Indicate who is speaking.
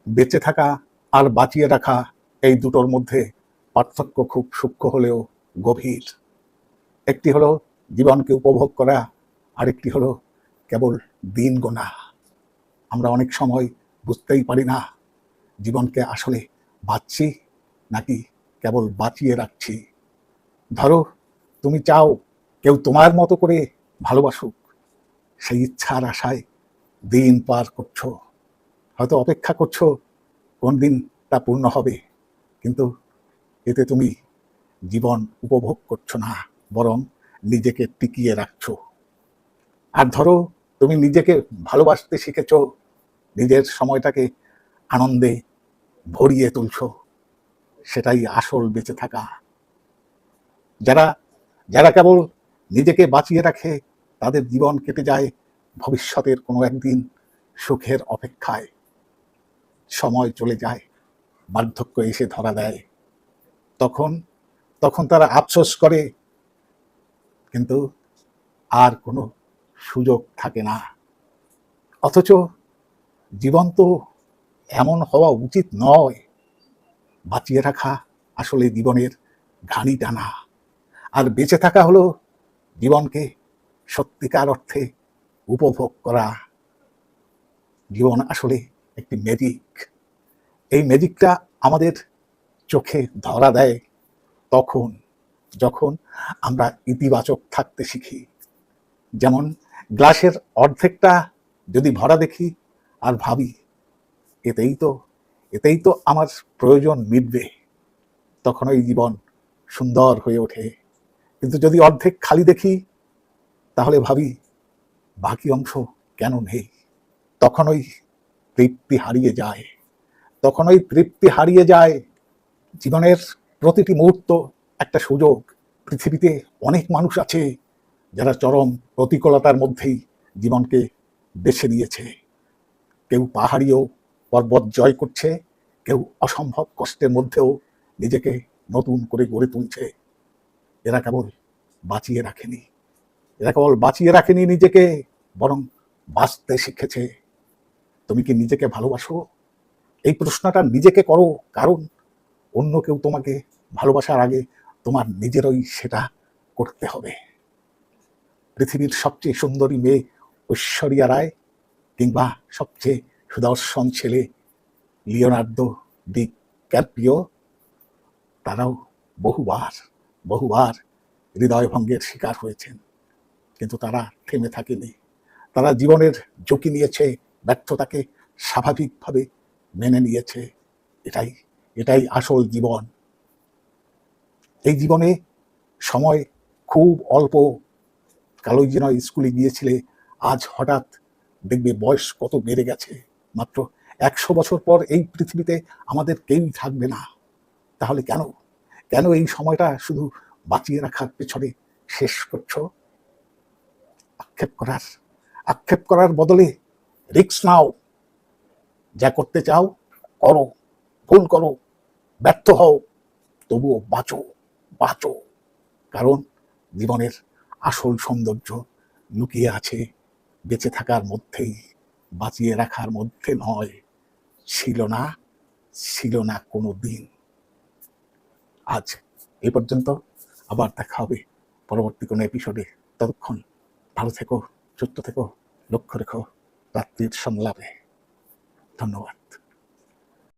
Speaker 1: বেঁচে থাকা আর বাঁচিয়ে রাখা এই দুটোর মধ্যে পার্থক্য খুব সূক্ষ্ম হলেও গভীর। একটি হলো জীবনকে উপভোগ করা, আরেকটি হলো কেবল দিন গোনা। আমরা অনেক সময় বুঝতেই পারি না জীবনকে আসলে বাঁচছি নাকি কেবল বাঁচিয়ে রাখছি। ধরো, তুমি চাও কেউ তোমার মতো করে ভালোবাসুক, সেই ইচ্ছার আশায় দিন পার করছো, হয়তো অপেক্ষা করছো কোন দিন তা পূর্ণ হবে, কিন্তু এতে তুমি জীবন উপভোগ করছো না, বরং নিজেকে টিকিয়ে রাখছো। আর ধরো, তুমি নিজেকে ভালোবাসতে শিখেছো, নিজের সময়টাকে আনন্দে ভরিয়ে তুলছো, সেটাই আসল বেঁচে থাকা। যারা যারা কেবল নিজেকে বাঁচিয়ে রাখে, তাদের জীবন কেটে যায় ভবিষ্যতের কোনো একদিন সুখের অপেক্ষায়। সময় চলে যায়, বার্ধক্য এসে ধরা দেয়, তখন তখন তারা আফসোস করে, কিন্তু আর কোনো সুযোগ থাকে না। অথচ জীবন তো এমন হওয়া উচিত নয়। বাঁচিয়ে রাখা আসলে জীবনের ঘানি টানা, আর বেঁচে থাকা হলো জীবনকে সত্যিকার অর্থে উপভোগ করা। জীবন আসলে একটি ম্যাজিক। এই ম্যাজিকটা আমাদের চোখে ধরা দেয় তখন যখন আমরা ইতিবাচক থাকতে শিখি। যেমন গ্লাসের অর্ধেকটা যদি ভরা দেখি আর ভাবি এতেই তো আমার প্রয়োজন মিটবে, তখন ওই জীবন সুন্দর হয়ে ওঠে। কিন্তু যদি অর্ধেক খালি দেখি, তাহলে ভাবি বাকি অংশ কেন নেই, তখন ওই তৃপ্তি হারিয়ে যায়। জীবনের প্রতিটি মুহূর্ত একটা সুযোগ। পৃথিবীতে অনেক মানুষ আছে যারা চরম প্রতিকূলতার মধ্যেই জীবনকে বেছে নিয়েছে। কেউ পাহাড়িও পর্বত জয় করছে, কেউ অসম্ভব কষ্টের মধ্যেও নিজেকে নতুন করে গড়ে তুলছে। এরা কেবল বাঁচিয়ে রাখেনি নিজেকে, বরং বাঁচতে শিখেছে। তুমি কি নিজেকে ভালোবাসো? এই প্রশ্নটা নিজেকে করো, কারণ অন্য কেউ তোমাকে ভালোবাসার আগে তোমার নিজেরই সেটা করতে হবে। পৃথিবীর সবচেয়ে সুন্দরী মেয়ে ঐশ্বরিয়া রায়, কিংবা সবচেয়ে সুদর্শন ছেলে লিওনার্দো ডি ক্যাপ্রিও, তারাও বহুবার হৃদয়ভঙ্গের শিকার হয়েছেন, কিন্তু তারা থেমে থাকেনি। তারা জীবনের ঝুঁকি নিয়েছে, ব্যর্থতাকে স্বাভাবিকভাবে মেনে নিয়েছে। এটাই আসল জীবন। এই জীবনে সময় খুব অল্প। কালই যেন স্কুলে গিয়েছিলে, আজ হঠাৎ দেখবে বয়স কত বেড়ে গেছে। মাত্র 100 বছর পর এই পৃথিবীতে আমাদের কেউই থাকবে না। তাহলে কেন এই সময়টা শুধু বাঁচিয়ে রাখার পেছনে শেষ করছো? আক্ষেপ করার বদলে রিস্ক নাও। যা করতে চাও করো, ভুল করো, ব্যর্থ হও, তবুও বাঁচো। কারণ জীবনের আসল সৌন্দর্য লুকিয়ে আছে বেঁচে থাকার মধ্যেই, বাঁচিয়ে রাখার মধ্যে নয়। ছিল না কোনো দিন। আজ এই পর্যন্ত, আবার দেখা হবে পরবর্তী কোনো এপিসোডে। ততক্ষণ ভালো থেকো, সুস্থ থেকো, লক্ষ্য রেখো রাত্রির সংলাপে। ধন্যবাদ।